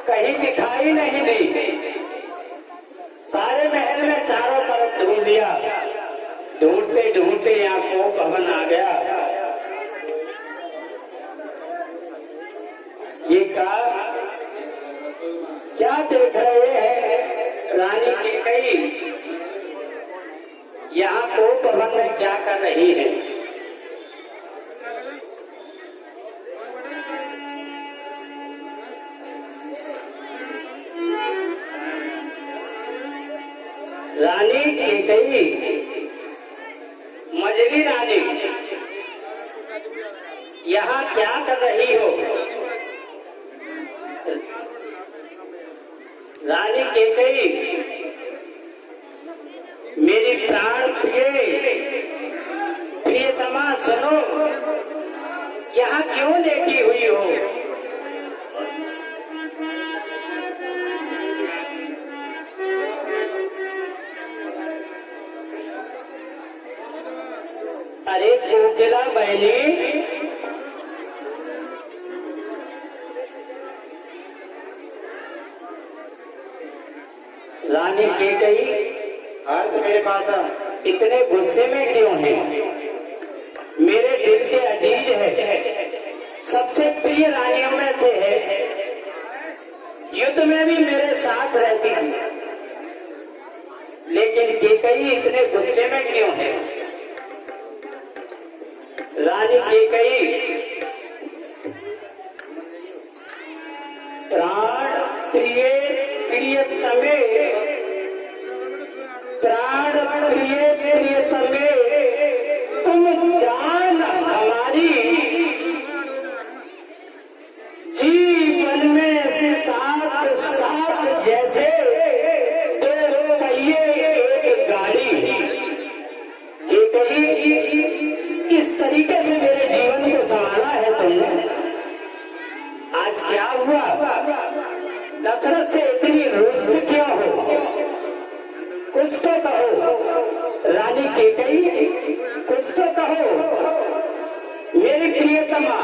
कहीं दिखाई नहीं दी। सारे महल में चारों तरफ ढूंढ लिया, ढूंढते ढूंढते यहाँ को भवन आ गया। ये कहा, क्या देख रहे हैं रानी कैकई? यहाँ को भवन में क्या कर रही है? रानी कैकई, मजली रानी, यहाँ क्या कर रही हो? रानी कैकई, मेरी प्राण प्रियतमा सुनो, यहाँ क्यों लेटी हुई हो? अरे कोकिला बहनी, रानी कैकई, आज मेरे पास इतने गुस्से में क्यों हैं? मेरे दिल के अजीज है, सबसे प्रिय रानियों में से है, युद्ध में भी मेरे साथ रहती थी, लेकिन कैकई इतने गुस्से में क्यों है? रानी कैकई, प्राण प्रिय प्रियतमे, प्राण प्रिय प्रियतमे, तुम जान हमारी, जीवन में साथ साथ जैसे दो पहिए एक गाड़ी। कैकई, किस तरीके से मेरे जीवन को संभाला है तुमने? आज क्या हुआ? दशरथ से इतनी रुष्ट क्यों हो? कुछ तो कहो रानी कैकई, कुछ तो कहो। मेरी प्रियतमा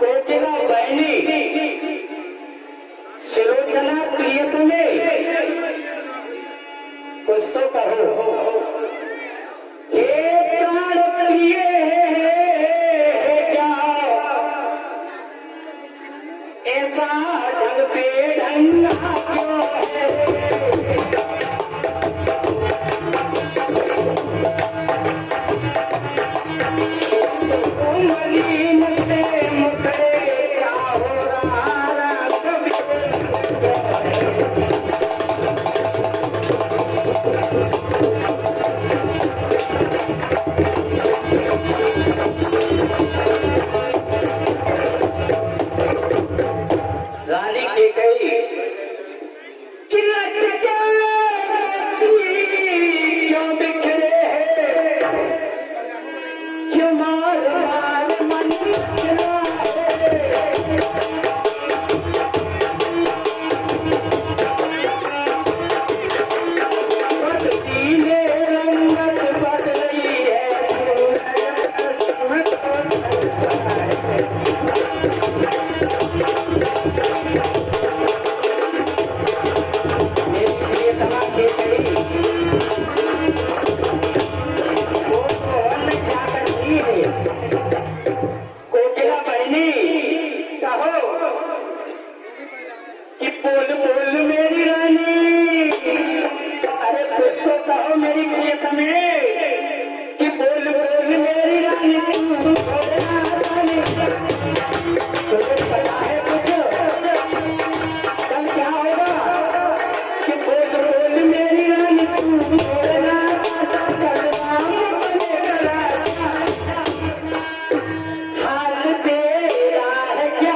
कोकिला बहनी, सुलोचना प्रियतमे, कुछ तो कहो। प्राण प्रिय है क्या ऐसा ढंग पे ढंगा क्यों है? मलिन से मुखड़े क्या हो रहा कभी? रानी कैकई, क्यों बिखरे हैं? क्यों मार मार मन बिखरा है? बदतीले रंगत बदल रही है, कोकिला बहनी, कहो कि बोल बोल मेरी रानी, अरे कुछ तो कहो मेरी प्रियतमे, कि बोल बोल मेरी रानी, तू बोलना रानी, तुझे पता है कुछ कल क्या होगा? कि बोल बोल मेरी रानी, तू बोलना, कल राम बनेगा राजा, हाल तेरा है क्या?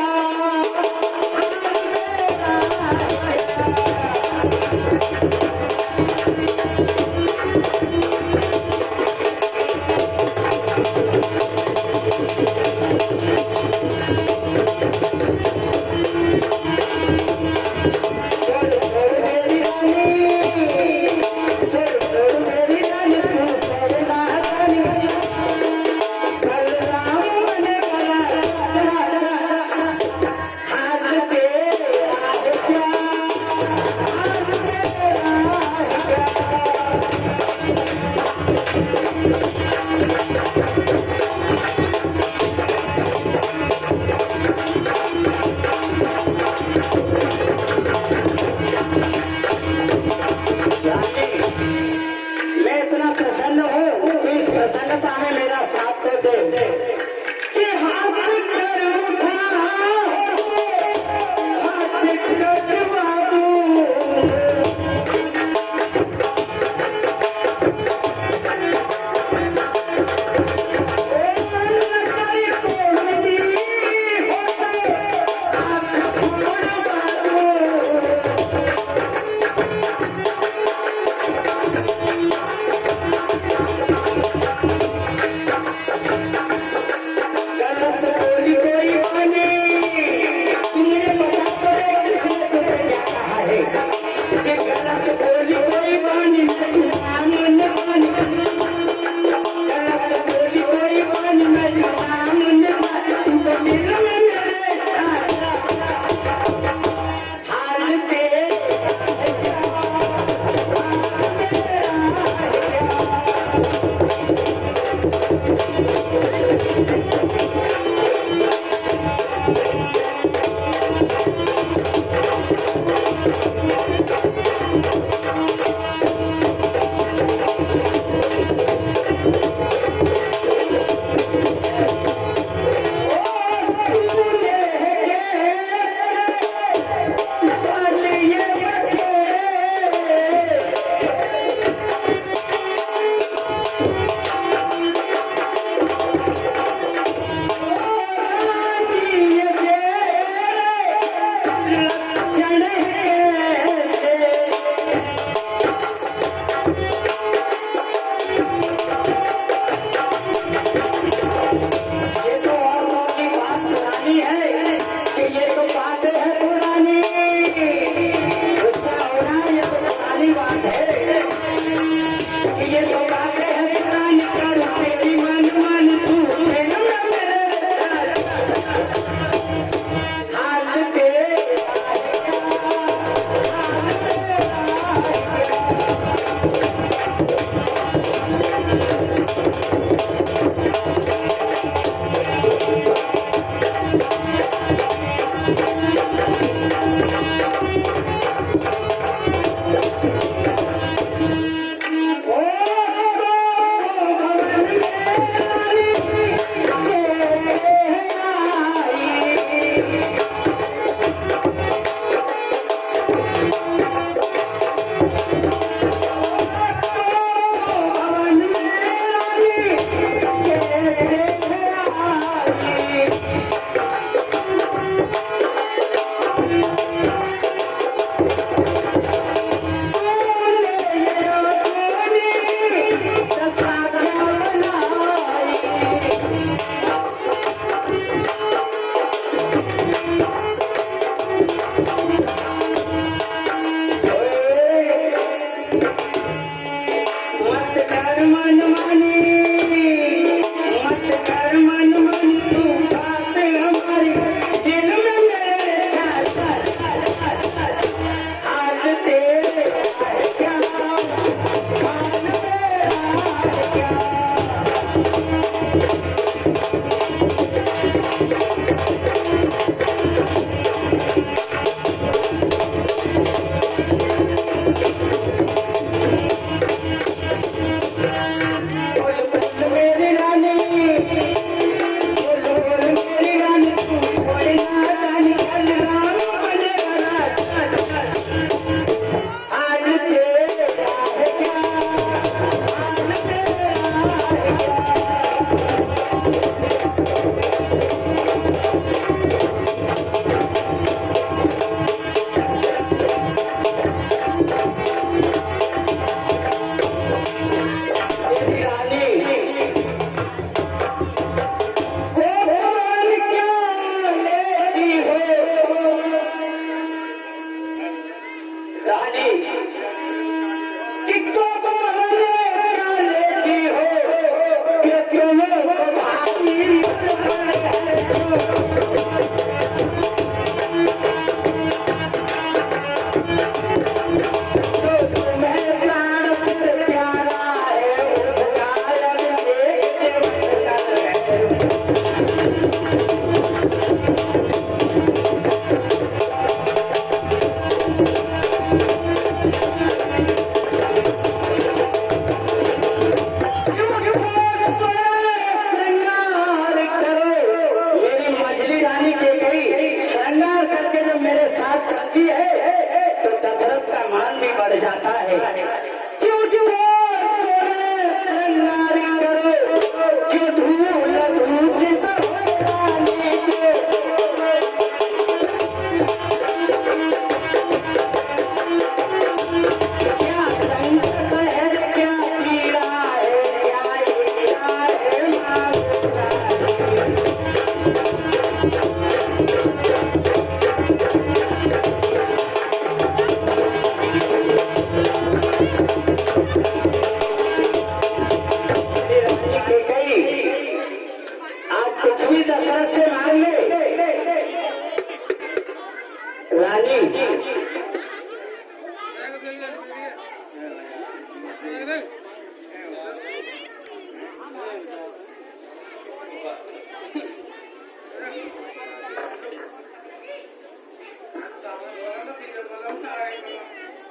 रानी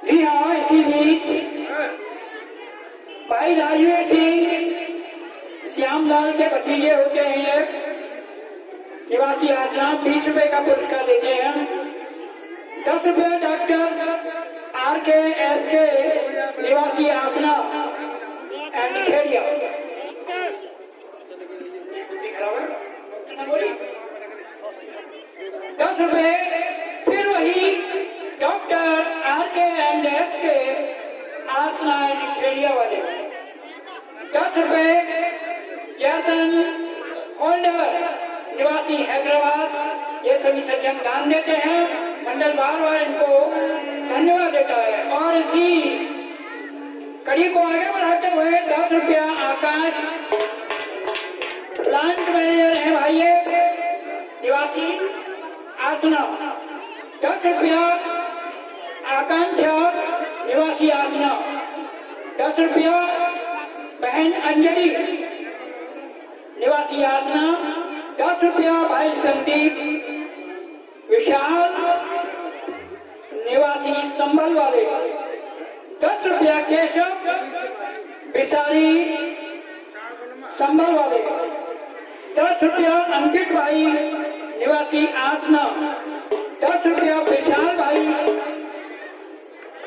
जी हाँ, इसी बीच भाई राजवीर सिंह श्यामलाल के भतीजे होते हैं, निवासी आसना 20 रुपए का पुरस्कार देते हैं। 10 रुपये डॉक्टर RKSK निवासी आसना एंड खेड़िया। 10 रुपये फिर वही doctor RKSK Asna and Khedia वाले। 10 रुपये जैसन होल्डर निवासी हैदराबाद, ये सभी सज्जन दान देते हैं। मंडल बार बार इनको धन्यवाद देता है। और इसी कड़ी को आगे बढ़ाते हुए 10 रुपया आकाश प्लांट मैनेजर है भाई ये निवासी आसना। 10 रुपया आकांक्षा निवासी आसना। 10 रुपया बहन अंजलि निवासी आसना। 10 रुपया भाई संदीप विशाल निवासी संभल वाले। 10 रुपया केशव विशाली संभल वाले। 10 रुपया अंकित भाई निवासी आसना। 10 रुपया विशाल भाई।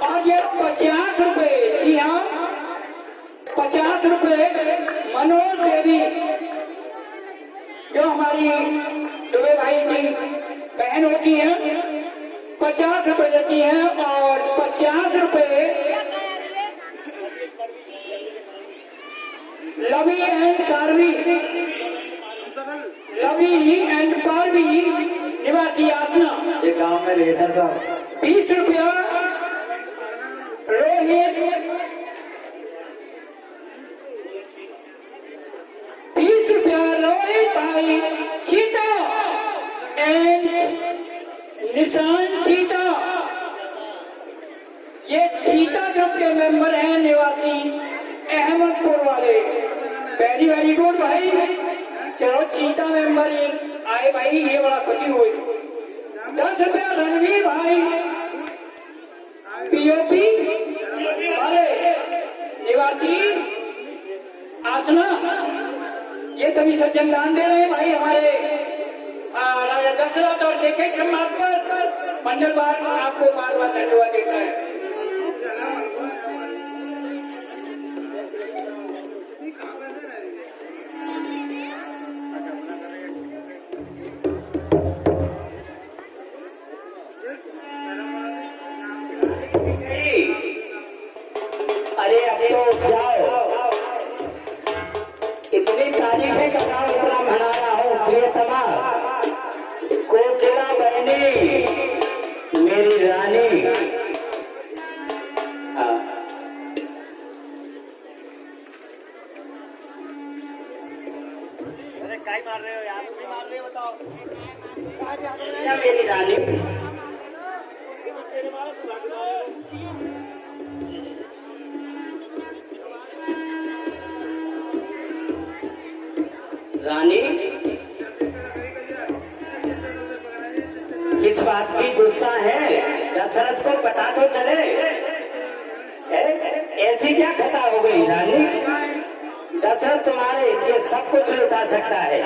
और ये 50 रुपये, जी हाँ 50 रुपये मनोज देवी जो हमारी दुबे भाई की बहन होती हैं, 50 रुपये देती हैं। और 50 रुपये लवी एंड सारवी, लवी एंड पारवी निवासी आसना। ये गांव में रेडर का 20 रुपया रोहित, 20 रुपया रोहित भाई चीता एंड निशान चीता। ये चीता ग्रुप के मेंबर हैं निवासी अहमदपुर वाले। वेरी वेरी गुड भाई, चलो चीता मेंबर आए भाई, ये बड़ा खुशी हुई। 10 रुपया रणवीर भाई POP वाले निवासी आसना। ये सभी सज्जन दान दे रहे हैं भाई हमारे राजा दशरथ और JK सम्मान पर। मंडल बार आपको बार बार धन्यवाद देता है। अरे अब तो जाओ, इतनी तारीफें का नाम इतना मना रहा हूँ। प्रियतमा कोकिला बहनी मेरी रानी। हाँ। अरे क्या मार रहे हो यार, भी मार रहे हो बताओ। क्या मेरी रानी? तेरे मारो तो भाग जाओ। रानी किस बात की गुस्सा है? दशरथ को पता तो चले। ऐसी क्या खता हो गई रानी? दशरथ तुम्हारे लिए सब कुछ लुटा सकता है।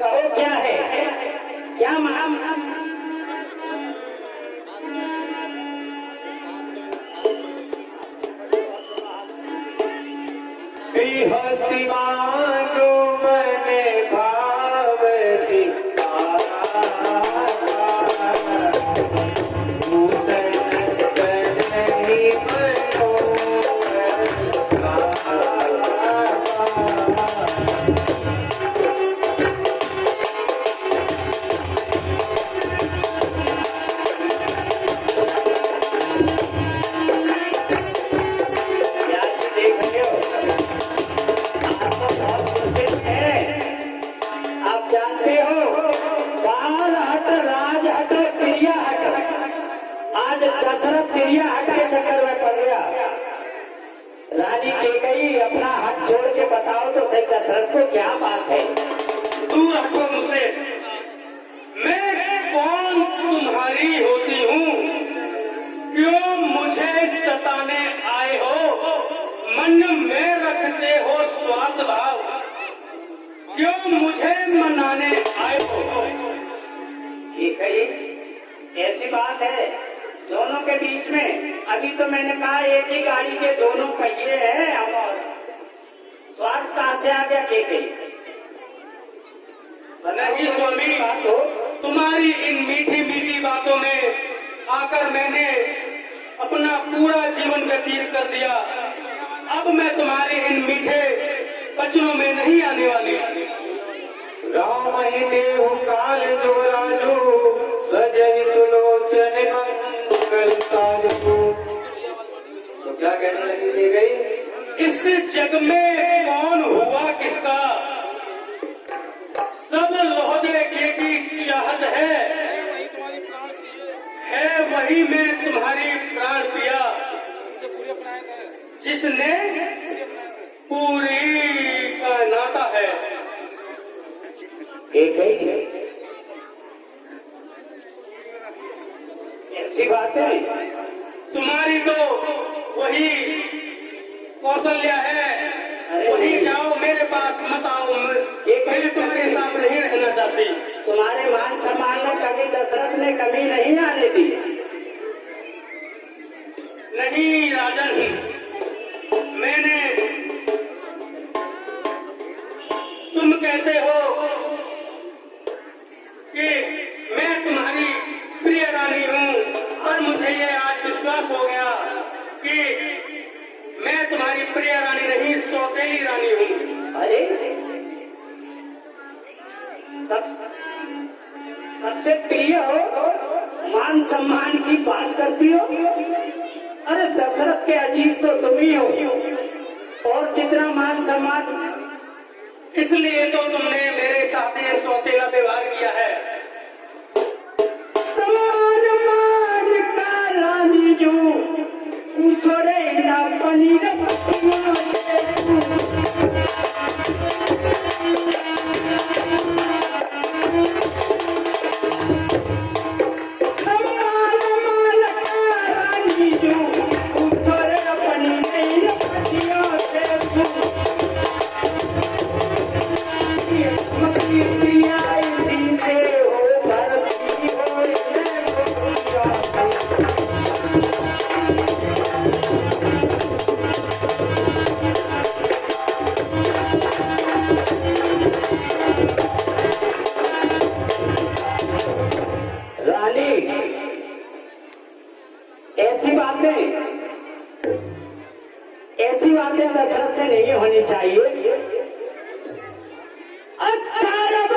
कहो क्या है, क्या माम? हसी मांगो मने भावती आज दशरथ तिरिया हट के चक्कर में पड़ गया। रानी के गई अपना हक छोड़ के बताओ तो सही दशरथ को क्या बात है। दूर रखो मुझसे। मैं कौन तुम्हारी होती हूँ? क्यों मुझे सताने आए हो? मन में रखते हो स्वार्थ भाव, क्यों मुझे मनाने आए हो? ठीक है, ऐसी बात है दोनों के बीच में। अभी तो मैंने कहा एक ही गाड़ी के दोनों पहिए हैं और स्वार्थ कहाँ से आ गया के गई? नहीं स्वामी, बात हो तुम्हारी इन मीठी मीठी बातों में आकर मैंने अपना पूरा जीवन व्यतीत कर दिया। अब मैं तुम्हारे इन मीठे वचनों में नहीं आने वाली। राम ही देव काल दुराजू सजई सुलोचन मंगल ताजू। तो क्या कहने लगी दी गई? इस जग में कौन हुआ किसका? सब लोहदे की चाहत है वही में तुम्हारी प्राण पिया, जिसने पूरी का नाता है। एक ही ऐसी बात है। तुम्हारी तो वही कौशल्या है, वही जाओ, मेरे पास मत आओ। मैं तुम्हारे साथ नहीं रहना चाहती। तुम्हारे मान सम्मान में कभी दशरथ ने कमी नहीं आने दी। नहीं राजन, मैंने, तुम कहते हो कि मैं तुम्हारी प्रिय रानी हूँ, और मुझे ये आज विश्वास हो गया कि मैं तुम्हारी प्रिय रानी नहीं, सौतेली रानी हूँ। अरे सबसे प्रिय हो, मान सम्मान की बात करती हो। अरे दशरथ के अजीज तो तुम ही हो, और कितना मान सम्मान। इसलिए तो तुमने मेरे साथ ये सौतेला व्यवहार किया है। समान मान का रानी जो पूछो रे ना पनीर पत्तियों से। ऐसी बातें दशरथ से नहीं होनी चाहिए। अच्छा रब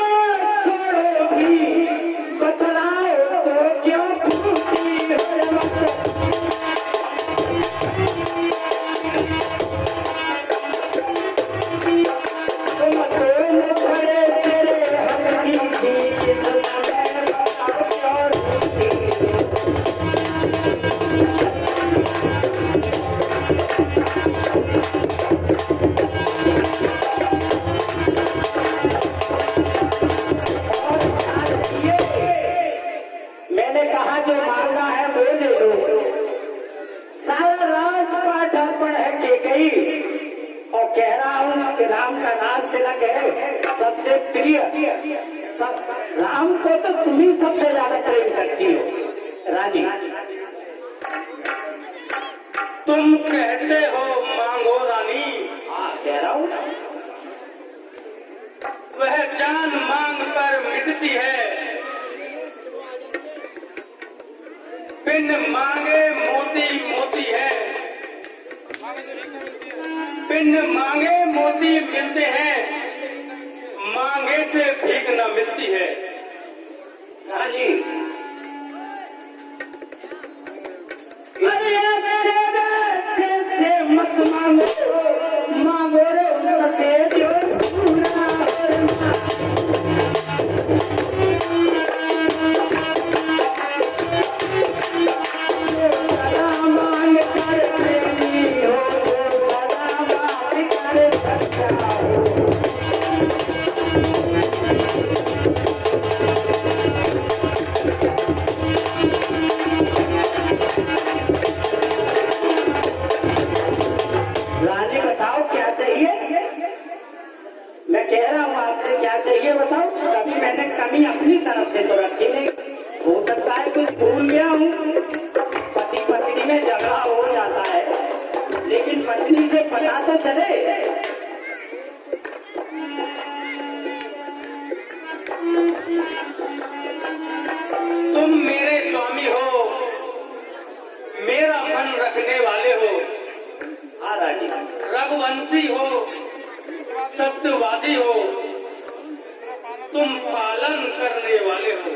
छोड़ो भी बतलाओ तो क्यों फूटी तुम तो भरे तेरे हंसी थी राम का नाश तिलक है सबसे प्रिय। राम को तो तुम ही सबसे ज्यादा प्रेम करती हो रानी। तुम कहते हो मांगो रानी। कह रहा हूँ वह जान मांग कर मिटती है, बिन मांगे मोती मोती है। बिन मांगे मोती मिलते हैं, मांगे से भीख न मिलती है। हाँ जी। अरे से मत मांगो, मांगो रे उससे जो पूरा अपनी तरफ से तो रखी नहीं, हो सकता है कुछ भूल गया हूँ। पति पत्नी में झगड़ा हो जाता है, लेकिन पत्नी से पता तो चले। तुम मेरे स्वामी हो, मेरा मन रखने वाले हो, हाँ राजी, रघुवंशी हो, सत्यवादी हो, तुम पालन करने वाले हो।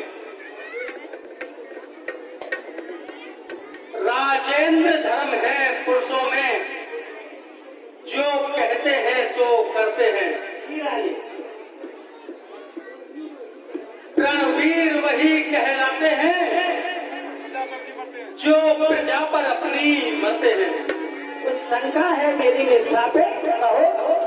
राजेंद्र धर्म है पुरुषों में, जो कहते हैं सो करते हैं। जी रानी, रणवीर वही कहलाते हैं, जो प्रजा पर अपनी मरते हैं। कुछ शंका है मेरी निष्ठा पे, कहो।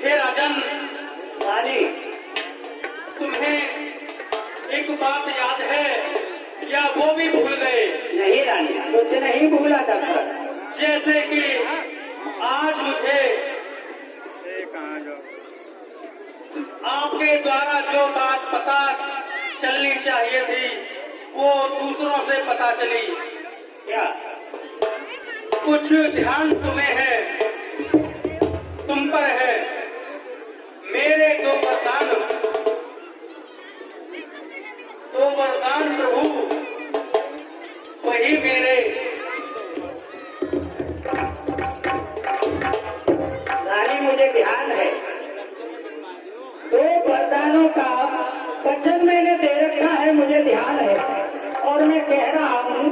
हे राजन, रानी, तुम्हें एक बात याद है या वो भी भूल गए? नहीं रानी, कुछ नहीं भूला दशरथ। जैसे कि आज मुझे आपके द्वारा जो बात पता चलनी चाहिए थी, वो दूसरों से पता चली। क्या? कुछ ध्यान तुम्हें है, तुम पर है। मेरे दो वरदान प्रभु, वही मेरे। रानी, मुझे ध्यान है, दो वरदानों का वचन मैंने दे रखा है, मुझे ध्यान है। और मैं कह रहा हूँ,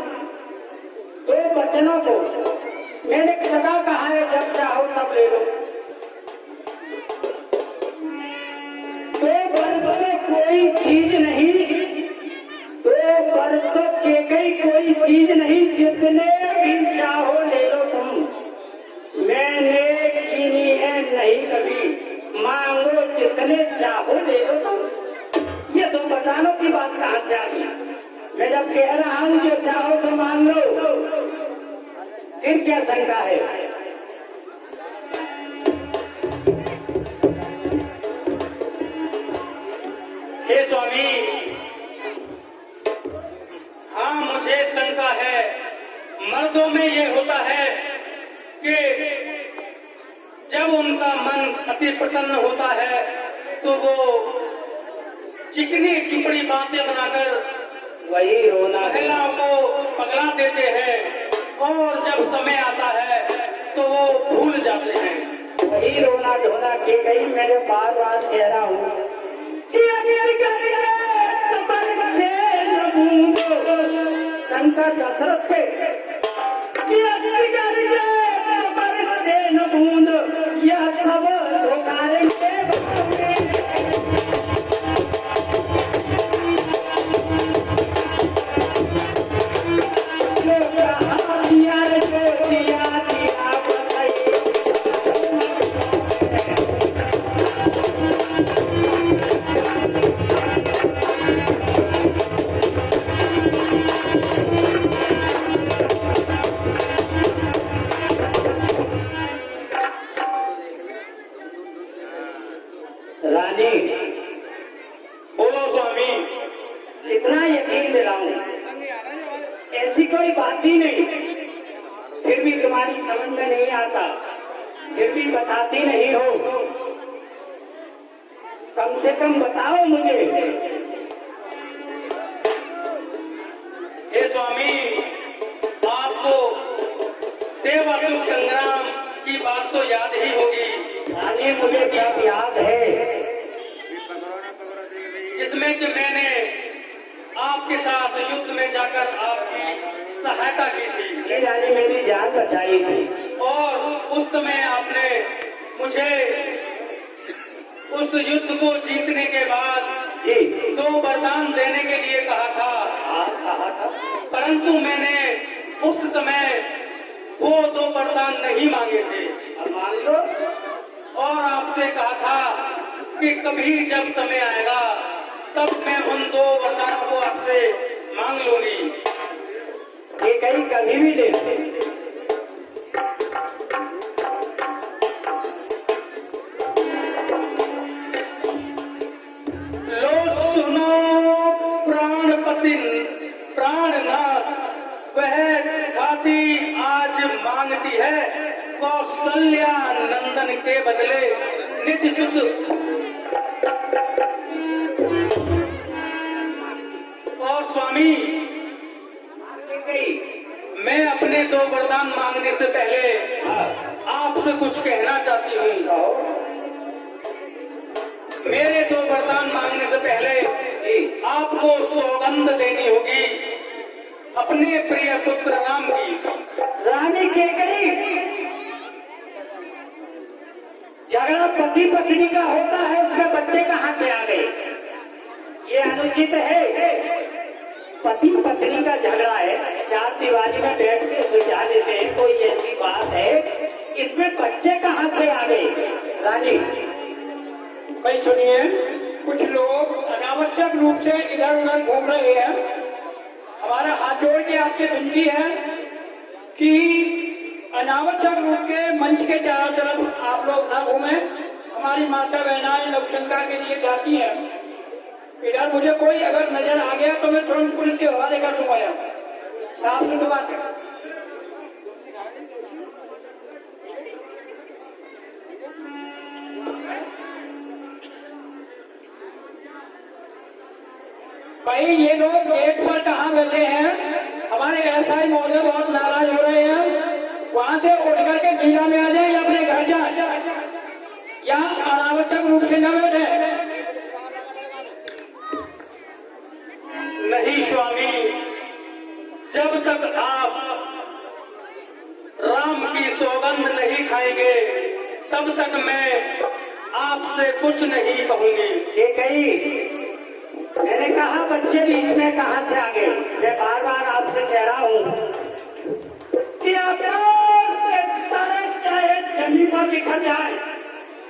दो वचनों को मैंने सदा कहा है, जब चाहो तब ले लो। दो वर्ष तो कोई चीज नहीं, दो वर्ष तो केकई कोई चीज नहीं, जितने भी चाहो ले लो तुम। मैंने कीनी है नहीं कभी, मांगो जितने चाहो ले लो तुम। ये दो वरदानों की बात कहाँ से आ गई? मैं जब कह रहा हूँ जो चाहो तो मान लो, फिर क्या शंका है? हे स्वामी, हाँ मुझे शंका है। मर्दों में ये होता है कि जब उनका मन अति प्रसन्न होता है तो वो चिकनी चुपड़ी बातें बनाकर वही रोना है। महिलाओं को पगला देते हैं, और जब समय आता है तो वो भूल जाते हैं। वही रोना धोना की गई। मैं बार बार कह रहा हूँ शंकर दशरथ पे न बूंद, यह सब धोखारेंगे। जो कहा दिया रे, जो दिया दिया बसई। रानी, बोलो स्वामी। इतना यकीन दिलाऊं, ऐसी कोई बात ही नहीं, फिर भी तुम्हारी समझ में नहीं आता, फिर भी बताती नहीं हो। कम से कम बताओ मुझे। हे स्वामी, आपको देवासुर संग्राम की बात तो याद ही होगी, रानी, मुझे सब याद है। जिसमें कि मैंने आपके साथ युद्ध में जाकर आपकी सहायता की थी। ये रानी मेरी जान बचाई थी। और उस समय आपने मुझे उस युद्ध को जीतने के बाद जी, दो वरदान देने के लिए कहा था। कहा था। परंतु मैंने उस समय वो दो वरदान नहीं मांगे थे। अब मान लो। और आपसे कहा था कि कभी जब समय आएगा तब मैं उन दो वरदानों को आपसे मांग लूंगी। ये कहीं कभी भी दे। चाहती है कौशल्या नंदन के बदले निज सुत और स्वामी मैं अपने 2 वरदान मांगने से पहले आपसे कुछ कहना चाहती हूँ। मेरे 2 वरदान मांगने से पहले आपको सौगंध देनी होगी अपने प्रिय पुत्र राम की। रानी केकई, झगड़ा पति पत्नी का होता है, उसमें बच्चे कहाँ से आ गए? ये अनुचित है। पति पत्नी का झगड़ा है, 4 दीवारी में बैठ के सुलझा लेते हैं, कोई ऐसी बात है? इसमें बच्चे कहाँ से आ गए? रानी भाई सुनिए, कुछ लोग अनावश्यक रूप से इधर उधर घूम रहे हैं। हमारा हाथ जोड़ के आपसे विनती है कि अनावश्यक रूप के मंच के चारों तरफ आप लोग न घूमें। हमारी माता बहनाएं नवशंका के लिए जाती हैं। इधर मुझे कोई अगर नजर आ गया तो मैं तुरंत पुलिस के हवाले कर दूंगा। यार साफ सुथरी बात है। भाई ये लोग गेट पर कहाँ बैठे हैं? हमारे एसआई महोदय बहुत नाराज हो रहे हैं। वहां से उठ करके मीरा में आ जाए या अपने घर जाए, यहाँ अनावश्यक रूप से न बैठे। नहीं स्वामी, जब तक आप राम की सौगंध नहीं खाएंगे तब तक मैं आपसे कुछ नहीं कहूंगी। केकई, मैंने कहा बच्चे बीच में कहाँ से आ गए? मैं बार बार आपसे कह रहा हूँ कि आकाश के तारे चाहे जमीन पर बिखर जाए,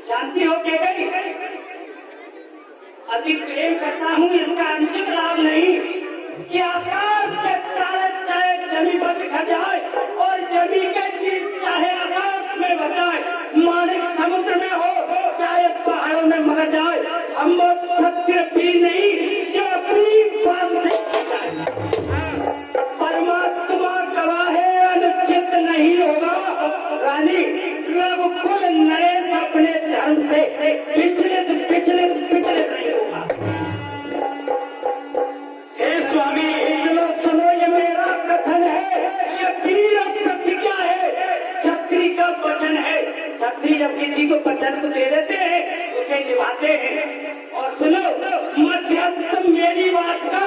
जानती हो केकई, अति प्रेम करता हूँ, इसका अनुचित लाभ नहीं कि आकाश के तारे चाहे जमीन पर बिखर जाए और जमीन के चीज चाहे आकाश में बह जाए, माणिक समुद्र में हो चाहे पहाड़ों में मर जाए, हम वो क्षत्रिय भी नहीं जो अपनी बात से जाए। परमात्मा गवाह है, अनुचित नहीं होगा। रानी, रघुकुल नरेश अपने धर्म से पिछले नहीं होगा। हे स्वामी, सुनो, ये मेरा कथन है, ये वीर प्रतिज्ञा है, क्षत्रिय का वचन है। क्षत्रिय जब किसी को वचन को दे देते हैं उसे निभाते हैं। और सुनो, मध्यस्थ मेरी बात का,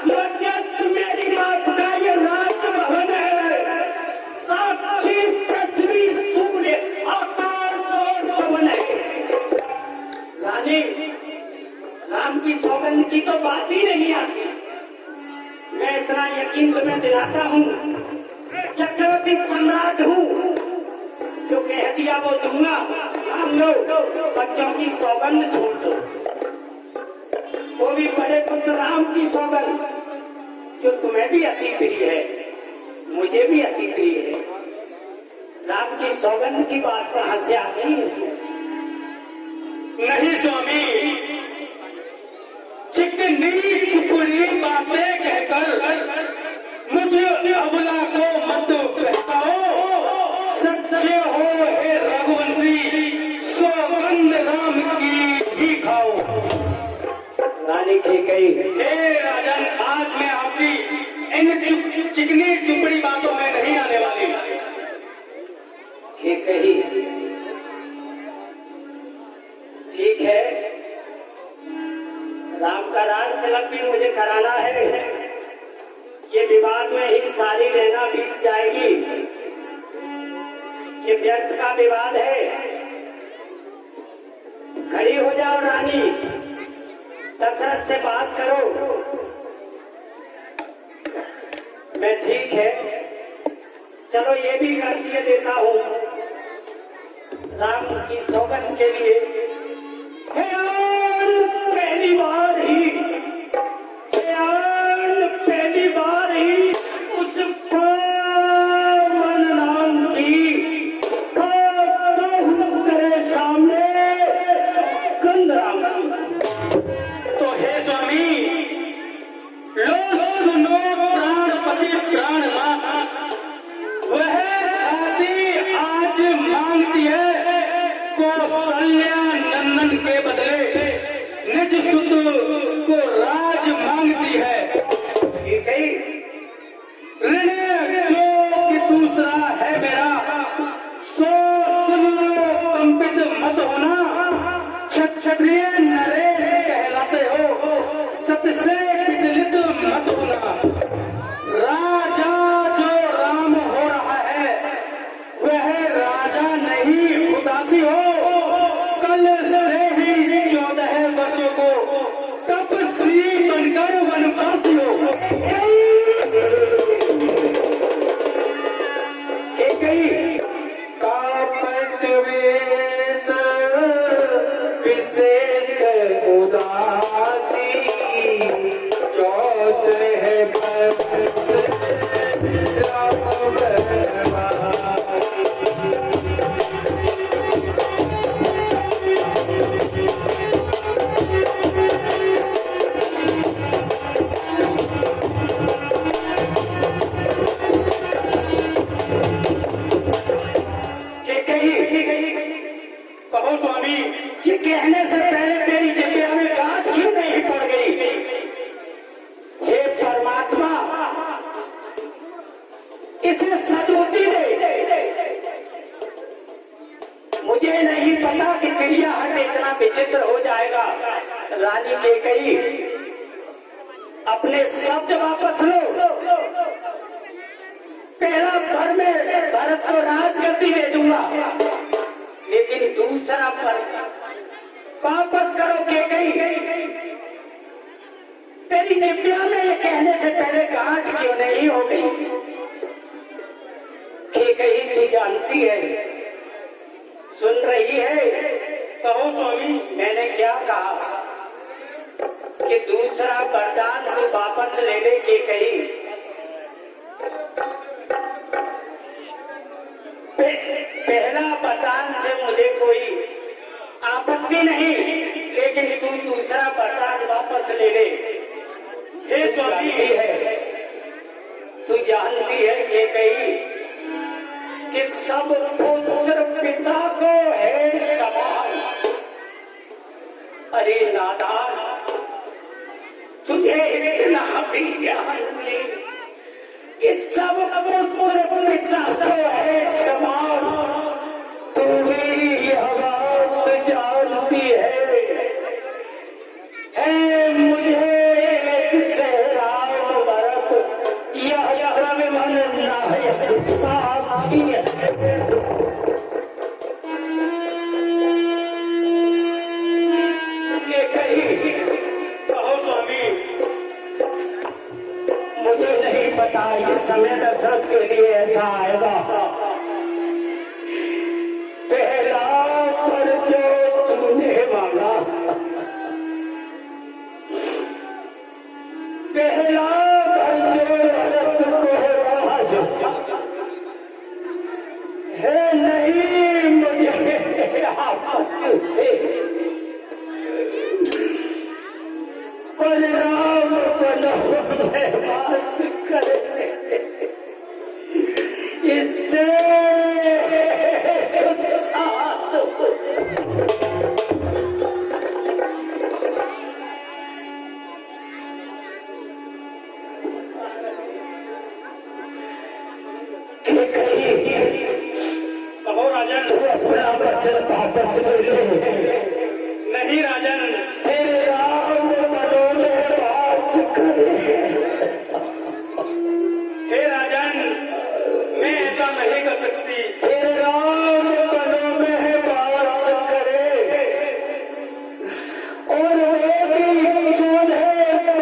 मध्यस्थ मेरी बात का ये राजभवन है, साक्षी पृथ्वी सूर्य आकाश और पवन है। रानी, राम की सौगंध की तो बात ही नहीं आती। मैं इतना यकीन तुम्हें दिलाता हूँ, चक्रवर्ती सम्राट हूँ, जो कह दिया वो दूंगा। हम लोग बच्चों की सौगंध छोड़ दो, वो भी बड़े पुत्र राम की सौगंध, जो तुम्हें भी अति प्रिय है, मुझे भी अति प्रिय है। राम की सौगंध की बात कहाँ से आ गई इसमें? नहीं स्वामी, चिकनी चुपड़ी बातें कहकर मुझे अबला को मत बहकाओ। सच्चे हो हे रघुवंशी, सौगंध राम की भी खाओ। रानी केकई, हे राजन, आज मैं आपकी इन चिकनी चुपड़ी बातों में नहीं आने वाली। केकई, ठीक है, राम का राज तिलक भी मुझे कराना है। ये विवाद में ही सारी रहना बीत जाएगी। ये व्यर्थ का विवाद है। खड़ी हो जाओ रानी, दशरथ से बात करो। मैं ठीक है, चलो ये भी कर दिए देता हूँ। राम की सौगंध के लिए पहली बार ही उस पावन नाम की तेरे सामने कंदराम। तो हे स्वामी, लो सुनो प्राणपति प्राणनाथ, वह आदि को राज मांगती है। ठीक है। ऋण जो कि दूसरा है मेरा, सो सुन लो कंपित मत होना। क्षत्रिय नरेश कहलाते हो, सत्य से विचलित मत होना। राजा जो राम हो रहा है वह राजा नहीं उदासी हो। कल से ही 14 वर्षों को तपस्वी बनकर वनवासी हो। कई कापट वेश विशेष उदासी, 14 वर्ष राम बनवासी। कहो स्वामी, ये कहने से पहले तेरी जिब्या में गांठ क्यों नहीं पड़ गई? हे परमात्मा, इसे सद्बुद्धि दे। मुझे नहीं पता कि क्रियाहट इतना विचित्र हो जाएगा। रानी कैकेयी, अपने शब्द वापस लो। पहला भर में भरत को राजगद्दी दे दूंगा, लेकिन दूसरा पर वापस करो कैकेयी। तेरी दिव्या में ये कहने से पहले गांठ क्यों नहीं हो गई? कैकेयी, तू जानती है, सुन रही है? कहो स्वामी। मैंने क्या कहा कि दूसरा वरदान तू वापस ले ले कैकेयी। पहला वरदान से मुझे कोई आपत्ति नहीं, लेकिन तू दूसरा वरदान वापस ले ले। हे स्वामी, है, तू जानती है कैकेयी कि सब पुत्र पिता को है समान। अरे नादान, तुझे इतना भी ज्ञान नहीं कि सब पुत्र पिता को है समान। तू भी यह बात जानती है मुझे एक से राम भरत यह द्रव्यमान नायक साक्षी है। कैकेयी, कहो स्वामी। मुझे नहीं पता ये समय दशरथ के लिए ऐसा आएगा। पहला पर जो तूने मांगा, पहला पर जो भरत को राज है, नहीं मुझे आपत्ति से, पर राम बनो में वास करे। इससे कहो राजन। तू अपना वचन वापस ले ले।